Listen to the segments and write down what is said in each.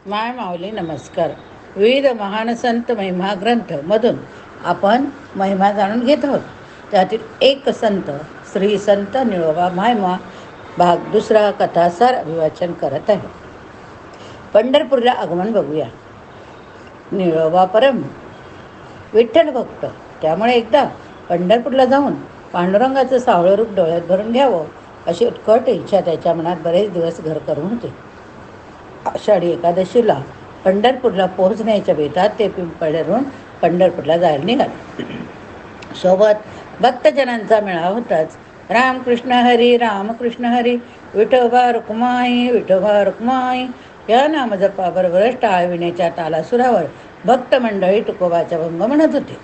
माय माऊली नमस्कार. विविध महान संत महिमा ग्रंथ मधून आपण महिमा जाणून घेत आहोत. त्यातील एक संत श्री संत निळोबा मायमा भाग दुसरा कथासार अभिवाचन करत आहे. पंढरपूरला आगमन बघूया. निळोबा परम विठ्ठल भक्त, त्यामुळे एकदा पंढरपूरला जाऊन पांडुरंगाचं सावळं रूप डोळ्यात भरून घ्यावं अशी उत्कट इच्छा त्याच्या मनात बरेच दिवस घर करून होती. आषाढी एकादशीला पंढरपूरला पोहोचण्याच्या बेतात ते पिंपळनेरहून पंढरपूरला जायला निघाले. सोबत भक्तजनांचा मेळावा होताच. रामकृष्ण हरी रामकृष्ण हरी, विठोबा रुक्माई विठोबा रुक्माई या नामजपाबरोबरच टाळविण्याच्या तालासुरावर भक्त मंडळी तुकोबाचा भंग म्हणत होते.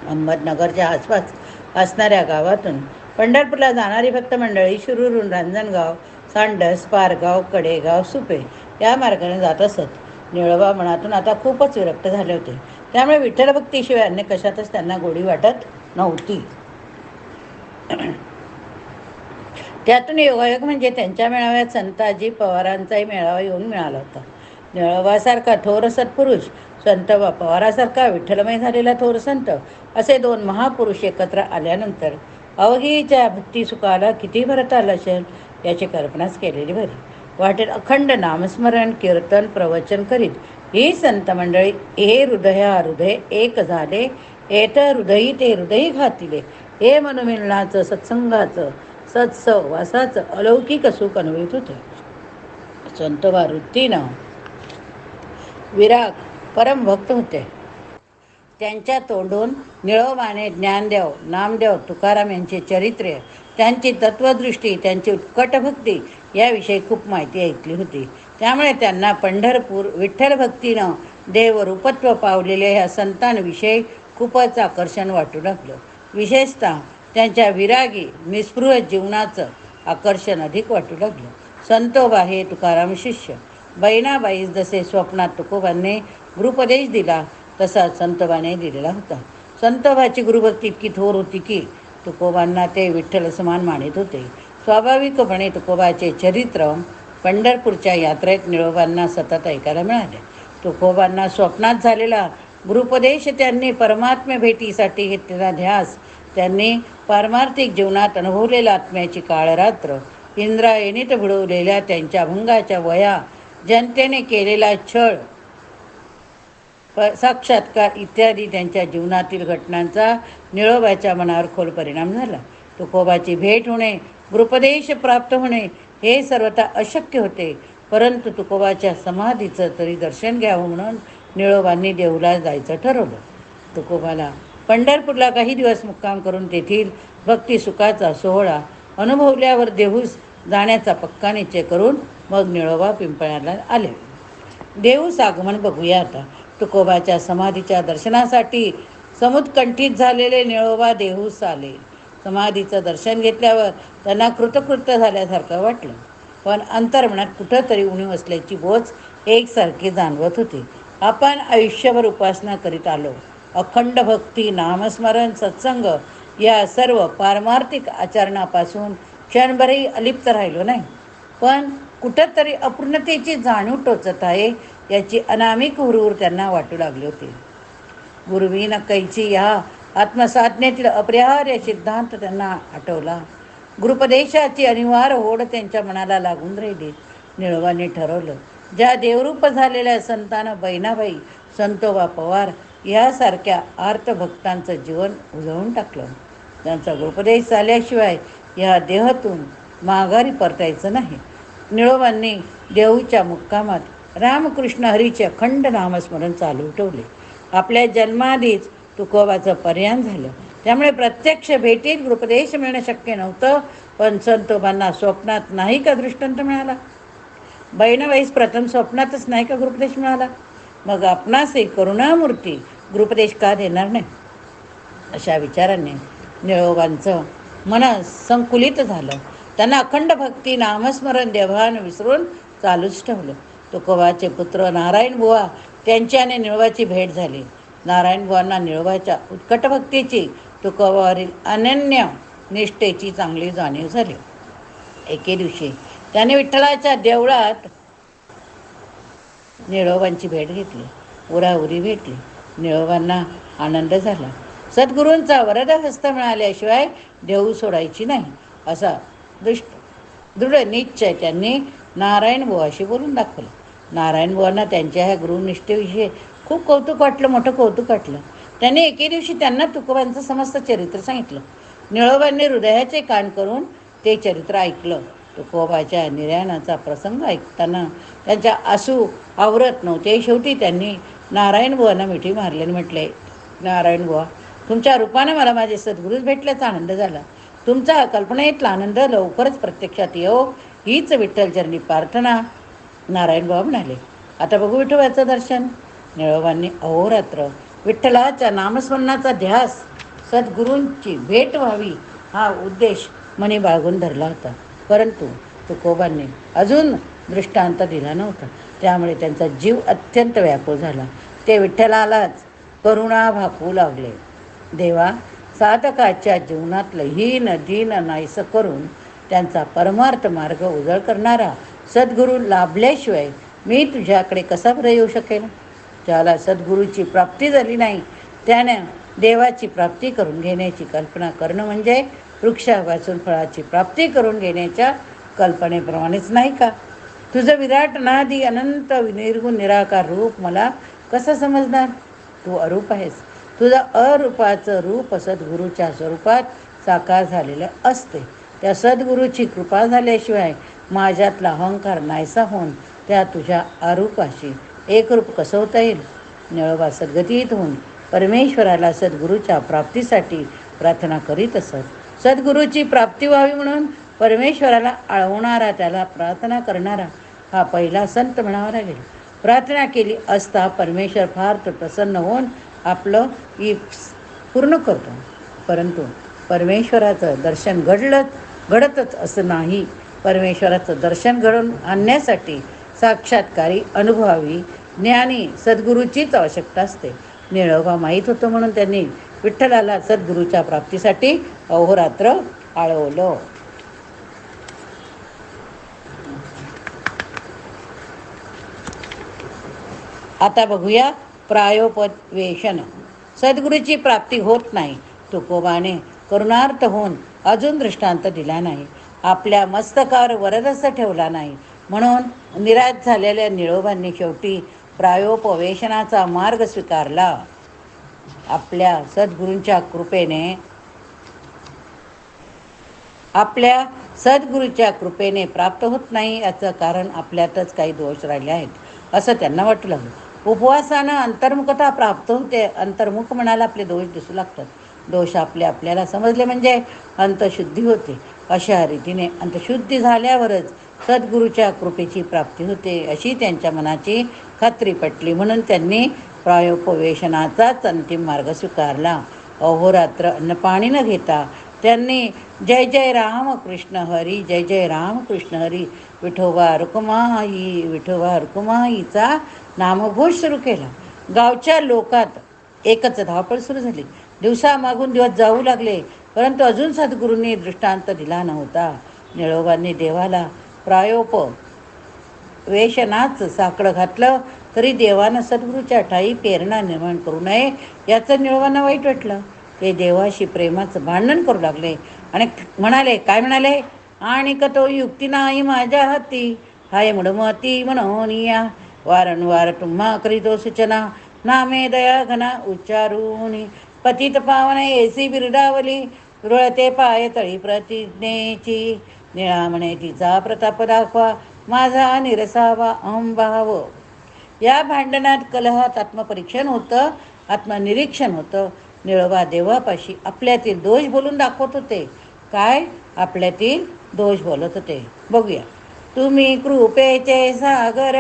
अहमदनगरच्या आसपास असणाऱ्या गावातून पंढरपूरला जाणारी भक्त मंडळी शिरूरून रांजणगाव, सांडस, पारगाव, कडेगाव, सुपे या मार्गाने जात असत. निळोबा मनातून आता खूपच विरक्त झाले होते. त्यामुळे विठ्ठलभक्तीशिवाय अन्य कशातच त्यांना गोडी वाटत नव्हती. त्यातून योगायोग म्हणजे त्यांच्या मेळाव्यात संताजी पवारांचाही मेळावा येऊन मिळाला होता. निळोबासारखा थोर सत्पुरुष, संत पवारासारखा विठ्ठलमय झालेला थोर संत, असे दोन महापुरुष एकत्र आल्यानंतर अवघीच्या भक्तिसुखाला किती भरत आलं असेल याची कल्पनाच केलेली बरी. वाटेत अखंड नामस्मरण, कीर्तन, प्रवचन करीत ही संत मंडळी हे हृदया हृदय एक झाले, येत हृदयी ते हृदयी घातिले, हे मनोमिलनाचं, सत्संगाचं, सत्सवासाचं अलौकिक सुख अनुभवित होते. संतोबा वृत्तीनं विराग परमभक्त होते. त्यांच्या तोंडून निळोबाने ज्ञानदेव, नामदेव, तुकाराम यांचे चरित्र्य, त्यांची तत्वदृष्टी, त्यांची उत्कट भक्ती याविषयी खूप माहिती ऐकली होती. त्यामुळे त्यांना पंढरपूर विठ्ठलभक्तीनं देवरूपत्व पावलेल्या ह्या संतांविषयी खूपच आकर्षण वाटू लागलं. विशेषतः त्यांच्या विरागी निस्पृह जीवनाचं आकर्षण अधिक वाटू लागलं. संतोबा हे तुकाराम शिष्य. बहिणाबाईस जसे स्वप्नात तुकोबांनी गुरुपदेश दिला तसा संतोबाने दिलेला होता. संतोबाची गुरुभक्ती इतकी थोर होती की तुकोबांना ते विठ्ठल समान मानित होते. स्वाभाविकपणे तुकोबाचे चरित्र पंढरपूरच्या यात्रेत निळोबांना सतत ऐकायला मिळाले. तुकोबांना स्वप्नात झालेला गुरुपदेश, त्यांनी परमात्म्य भेटीसाठी घेतलेला ध्यास, त्यांनी पारमार्थिक जीवनात अनुभवलेला आत्म्याची काळरात्र, इंद्रायणीत बुडवलेल्या त्यांच्या अभंगाच्या वया, जनतेने केलेला छळ, साक्षात्कार इत्यादी त्यांच्या जीवनातील घटनांचा निळोबाच्या मनावर खोल परिणाम झाला. तुकोबाची भेट होणे, गुरुपदेश प्राप्त होणे हे सर्वथा अशक्य होते. परंतु तुकोबाच्या समाधीचं तरी दर्शन घ्यावं म्हणून निळोबांनी देहूला जायचं ठरवलं. तुकोबाला पंढरपूरला काही दिवस मुक्काम करून तेथील भक्तिसुखाचा सोहळा अनुभवल्यावर देहूस जाण्याचा पक्का निश्चय करून मग निळोबा पिंपळनेरला आले. देहूस आगमन बघूया आता. तुकोबाच्या समाधीच्या दर्शनासाठी समुत्कंठित झालेले निळोबा देहूस आले. समाधीचं दर्शन घेतल्यावर त्यांना कृतकृत्य झाल्यासारखं वाटलं, पण अंतर्मनात कुठंतरी उणीव असल्याची बोच एकसारखी जाणवत होती. आपण आयुष्यभर उपासना करीत आलो. अखंड भक्ती, नामस्मरण, सत्संग या सर्व पारमार्थिक आचरणापासून क्षणभरही अलिप्त राहिलो नाही, पण कुठंतरी अपूर्णतेची जाणीव टोचत आहे याची अनामिक हुरहुर त्यांना वाटू लागली होती. गुरुविन कैची ह्या आत्मसाधनेतील अपरिहार्य सिद्धांत त्यांना आठवला. गुरुपदेशाची अनिवार्य ओढ त्यांच्या मनाला लागून राहिली. निळोबांनी ठरवलं, ज्या देवरूप झालेल्या संतानं बहिणाबाई, संतोबा पवार यासारख्या आर्तभक्तांचं जीवन उजळून टाकलं, त्यांचा गुरुपदेश झाल्याशिवाय या देहातून माघारी परतायचं नाही. निळोबांनी देहूच्या मुक्कामात रामकृष्ण हरीचे अखंड नामस्मरण चालू ठेवले. आपल्या जन्माआधीच तुकोबाचं पर्यान झालं, त्यामुळे प्रत्यक्ष भेटीत गुरुपदेश मिळणं शक्य नव्हतं. पण संतोबांना स्वप्नात नाही का दृष्टांत मिळाला? बहिणाबाईस प्रथम स्वप्नातच नाही का गुरुपदेश मिळाला? मग आपणासही करुणामूर्ती गुरुपदेश का देणार नाही? अशा विचारांनी निळोबांचं मन संकुलित झालं. त्यांना अखंड भक्ती, नामस्मरण, देवभान विसरून चालूच ठेवलं. तुकोबाचे पुत्र नारायण बुवा त्यांच्याने निळोबाची भेट झाली. नारायण बुवांना निळोबाच्या उत्कट भक्तीची, तुकोबावरील अनन्य निष्ठेची चांगली जाणीव झाली. एके दिवशी त्याने विठ्ठलाच्या देवळात निळोबांची भेट घेतली. उराउरी भेटली. निळोबांना आनंद झाला. सद्गुरूंचा वरदहस्त मिळाल्याशिवाय देऊ सोडायची नाही असा दृढ निश्चय त्यांनी नारायण बुवाशी बोलून दाखवलं. नारायण बुवांना त्यांच्या ह्या गुरुनिष्ठेविषयी खूप कौतुक वाटलं, मोठं कौतुक वाटलं. त्यांनी एके दिवशी त्यांना तुकोबांचं समस्त चरित्र सांगितलं. निळोबांनी हृदयाचे कान करून ते चरित्र ऐकलं. तुकोबाच्या निर्याणाचा प्रसंग ऐकताना त्यांच्या आसू आवरत नव्हते. शेवटी त्यांनी नारायण बुवांना मिठी मारली आणि म्हटले, नारायण बुवा, तुमच्या रूपाने मला माझे सद्गुरूच भेटल्याचा आनंद झाला. तुमचा कल्पनेतला आनंद लवकरच प्रत्यक्षात येऊ हीच विठ्ठलचरणी प्रार्थना. नारायण बुवा म्हणाले, आता बघू विठोबाचं दर्शन. निळोबांनी अहोरात्र विठ्ठलाच्या नामस्मरणाचा ध्यास, सद्गुरूंची भेट व्हावी हा उद्देश मनी बाळगून धरला होता. परंतु तुकोबांनी अजून दृष्टांत दिला नव्हता. त्यामुळे त्यांचा जीव अत्यंत व्याकुळ झाला. ते विठ्ठलालाच करुणा भाकवू लागले. देवा, साधकाच्या जीवनातलं हीन दीन नाहीसं करून त्यांचा परमार्थ मार्ग उजळ करणारा सद्गुरू लाभल्याशिवाय मी तुझ्याकडे कसा बरं येऊ शकेल. ज्याला सद्गुरूची प्राप्ती झाली नाही त्याने देवाची प्राप्ती करून घेण्याची कल्पना करणं म्हणजे वृक्षापासून फळाची प्राप्ती करून घेण्याच्या कल्पनेप्रमाणेच नाही का. तुझं विराट नादी अनंत निर्गुण निराकार रूप मला कसं समजणार. तू अरूप आहेस. तुझं अरूपाचं रूप सद्गुरूच्या स्वरूपात साकार झालेलं असते. त्या सद्गुरूची कृपा झाल्याशिवाय माझ्यातला अहंकार नाहीसा होऊन त्या तुझ्या अरूपाशी एकरूप कसं होता येईल. निळोबा सद्गतीत होऊन परमेश्वराला सद्गुरूच्या प्राप्तीसाठी प्रार्थना करीत असत. सद्गुरूची प्राप्ती व्हावी म्हणून परमेश्वराला आळवणारा, त्याला प्रार्थना करणारा हा पहिला संत म्हणावा लागेल. प्रार्थना केली असता परमेश्वर फार प्रसन्न होऊन आपलं पूर्ण करतो. परंतु परमेश्वराचं दर्शन घडतच असं नाही. परमेश्वराचं दर्शन घडवून आणण्यासाठी साक्षात्कारी अनुभवावी ज्ञानी सद्गुरूचीच आवश्यकता असते. निळोबा माहीत होतं म्हणून त्यांनी विठ्ठलाला सद्गुरूच्या प्राप्तीसाठी अहोरात्र आळवलं. आता बघूया प्रायोपवेशन. सद्गुरूची प्राप्ती होत नाही. तुकोबाने करुणार्थ होऊन अजून दृष्टांत दिला नाही. आपल्या मस्तकावर वरदहस्त ठेवला नाही. म्हणून निराश झालेल्या निळोबांनी शेवटी प्रायोपवेशनाचा मार्ग स्वीकारला. आपल्या सद्गुरूंच्या कृपेने प्राप्त होत नाही याचं कारण आपल्यातच काही दोष राहिले आहेत असं त्यांना वाटलं. उपवासानं अंतर्मुखता प्राप्त होते. अंतर्मुख म्हणायला आपले दोष दिसू लागतात. दोष आपल्याला समजले म्हणजे अंतशुद्धी होते. अशा रीतीने अंतशुद्धी झाल्यावरच सद्गुरूच्या कृपेची प्राप्ती होते अशी त्यांच्या मनाची खात्री पटली. म्हणून त्यांनी प्रायोपवेशनाचाच अंतिम मार्ग स्वीकारला. अहोरात्र अन्नपाणी न घेता त्यांनी जय जय राम कृष्ण हरी, जय जय राम कृष्ण हरी, विठोबा रुक्माई, विठोबा रुक्माईचा नामघोष सुरू केला. गावच्या लोकात एकच धावपळ सुरू झाली. दिवसामागून दिवस जाऊ लागले, परंतु अजून सद्गुरूंनी दृष्टांत दिला नव्हता. निळोबांनी देवाला प्रायोपवेशनाचं साकडं घातलं तरी देवानं सद्गुरूच्या ठाई प्रेरणा निर्माण करू नये याचं निळोबांना वाईट वाटलं. ते देवाशी प्रेमाचं भांडण करू लागले आणि म्हणाले, काय म्हणाले, आणि तो युक्ती नाही माझ्या हाती, हाय मुडमती म्हणून या वारंवार तुम्हा करीतो सूचना, नामे दया घना उच्चारून, पतित पावने एसी बिरडावली, रुळते पाय तळी प्रतिज्ञेची, निळा म्हणे तिचा प्रताप दाखवा, माझा निरसावा अहंभाव. या भांडणात कलहात आत्मपरीक्षण होतं, आत्मनिरीक्षण होतं. निळोबा देवापाशी आपल्यातील दोष बोलून दाखवत होते. काय आपल्यातील दोष बोलत होते बघूया. तुम्ही कृपेचे सागर,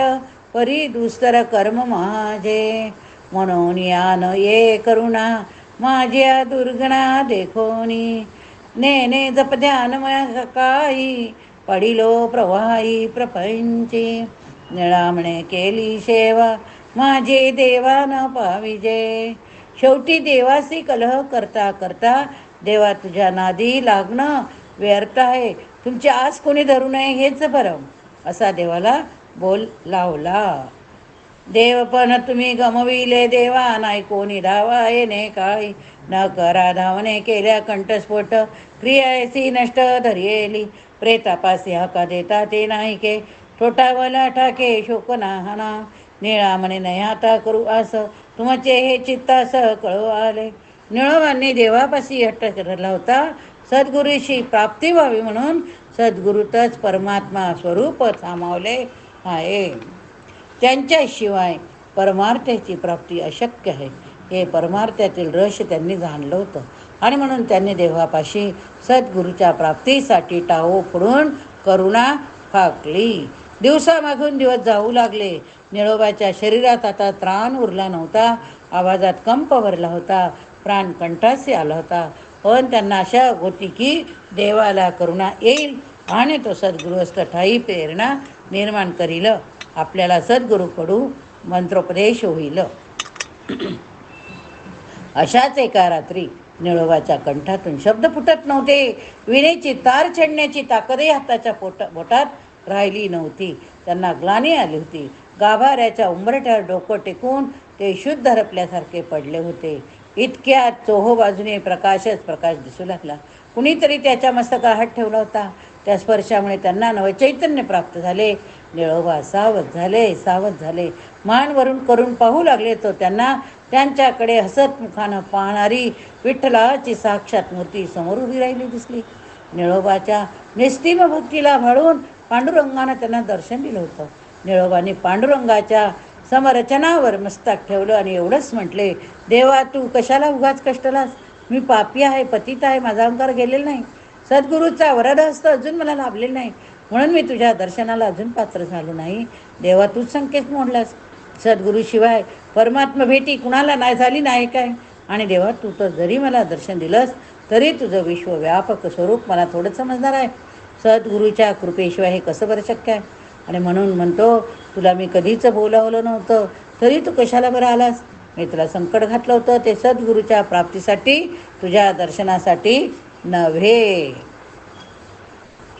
परी दुस्तर कर्म माझे, म्हणून यान ये करुणा, माझ्या दुर्गणा देखोनी, नेने जप ध्यान काही, पडिलो प्रवाही प्रपंची, निळा म्हणे केली सेवा, माझे देवा न पाविजे. शेवटी देवासी कलह करता करता देवा तुझ्या नादी लागणं व्यर्थ आहे, तुमची आस कोणी धरू नये हेच बरं, असा देवाला बोल लावला. देव पण तुम्ही गमविले देवा, नाही कोणी धावा येणे काळी. न करा धावणे केल्या कंठस्फोट, क्रियासी नष्ट धरियेली. प्रेतापासी हाका देता ते नाही के, ठोठावला ठाके शोक नाहना. निळा म्हणे नाही आता करू असं, तुमचे हे चित्तास कळू आले. निळोबांनी देवापाशी हट्ट धरला होता, सद्गुरूशी प्राप्ती व्हावी म्हणून. सद्गुरूतच परमात्मा स्वरूप सामावले आहे. त्यांच्याशिवाय परमार्थाची प्राप्ती अशक्य आहे. हे परमार्थातील रहस्य त्यांनी जाणलं होतं आणि म्हणून त्यांनी देवापाशी सद्गुरूच्या प्राप्तीसाठी टाहो फोडून करुणा फाकली. दिवसामागून दिवस जाऊ लागले. निळोबाच्या शरीरात आता त्राण उरला नव्हता. आवाजात कंप भरला होता, प्राण कंठासी आला होता. पण त्यांना अशा होती की देवाला करुणा येईल आणि तो सद्गुरूस्थ ठाई प्रेरणा निर्माण करील. आपल्याला सद्गुरूकडून मंत्रोपदेश होईल. अशाच एका रात्री निळोबाच्या कंठातून शब्द फुटत नव्हते. विणेची तार छेडण्याची ताकदही हाताच्या बोटात राहिली नव्हती. त्यांना ग्लानी आली होती. गाभाऱ्याच्या उंबरठ्यावर डोकं टेकून ते शुद्ध हरपल्यासारखे पडले होते. इतक्यात चोहो बाजूने प्रकाशच प्रकाश दिसू लागला. कुणीतरी त्याच्या मस्तकावर हात ठेवला होता. त्या स्पर्शामुळे त्यांना नवचैतन्य प्राप्त झाले. निळोबा सावध झाले. मान वरून करून पाहू लागले तो त्यांना. त्यांच्याकडे हसत मुखानं पाहणारी विठ्ठलाची साक्षात मूर्ती समोर उभी राहिली दिसली. निळोबाच्या निस्तीम भक्तीला भाळून पांडुरंगानं त्यांना दर्शन दिलं होतं. निळोबाने पांडुरंगाच्या समरचनावर मस्तक ठेवलं आणि एवढंच म्हटले, देवा तू कशाला उगाच कष्टलास? मी पापी आहे, पतित आहे, माझा अहंकार गेलेला नाही. सद्गुरूचा वरदहस्त अजून मला लाभलेला नाही, म्हणून मी तुझ्या दर्शनाला अजून पात्र झालो नाही. देवा तूच संकेत मोडलास. सद्गुरूशिवाय परमात्मा भेटी कुणाला नाही झाली नाही काय? आणि देवा तू तर जरी मला दर्शन दिलंस तरी तुझं विश्वव्यापक स्वरूप मला थोडं समजणार आहे. सद्गुरूच्या कृपेशिवाय हे कसं बरं शक्य आहे? आणि म्हणून म्हणतो, तुला मी कधीच बोलावलं नव्हतं तरी तू कशाला बरं आलास? मी तुला संकट घातलं होतं ते सद्गुरूच्या प्राप्तीसाठी, तुझ्या दर्शनासाठी नव्हे.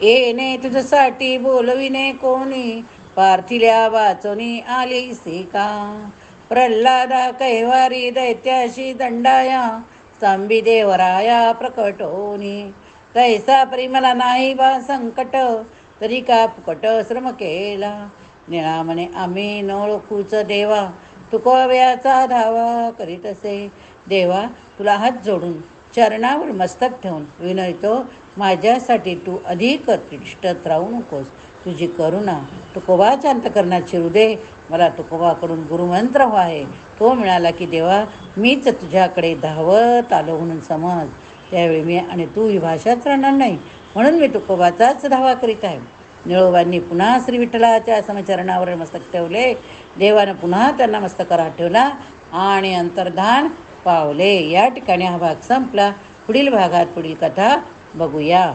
येणे तुझ्यासाठी बोलविणे कोणी, पार्थिल्या वाचोनी आली सिका. प्रल्हादा कैवारी दैत्याशी दंडाया, स्तंभी देवराया प्रकटोनी. तैसा परिमला नाही बा संकट, तरी का फुकट श्रम केला. निळा म्हणे आम्ही न ओळखूच देवा, तुकोव्याचा धावा करीत असे. देवा तुला हात जोडून चरणावर मस्तक ठेवून विनयतो, माझ्यासाठी तू अधिक तिष्ठत राहू नकोस. तुझी करुणा तुकोबाच्या अंतकरणात शिरू दे. मला तुकोबाकडून गुरुमंत्र आहे तो मिळाला की देवा मीच तुझ्याकडे धावत आलो म्हणून समज. त्यावेळी मी आणि तू ही भाषाच राहणार नाही, म्हणून मी तुकोबाचाच धावा करीत आहे. निळोबांनी पुन्हा श्री विठ्ठलाच्या समचरणावर मस्तक ठेवले. देवानं पुन्हा त्यांना मस्तकावर हात ठेवला आणि अंतर्धान पावले. या ठिकाणी हा भाग संपला. पुढील भागात पुढील कथा बघूया.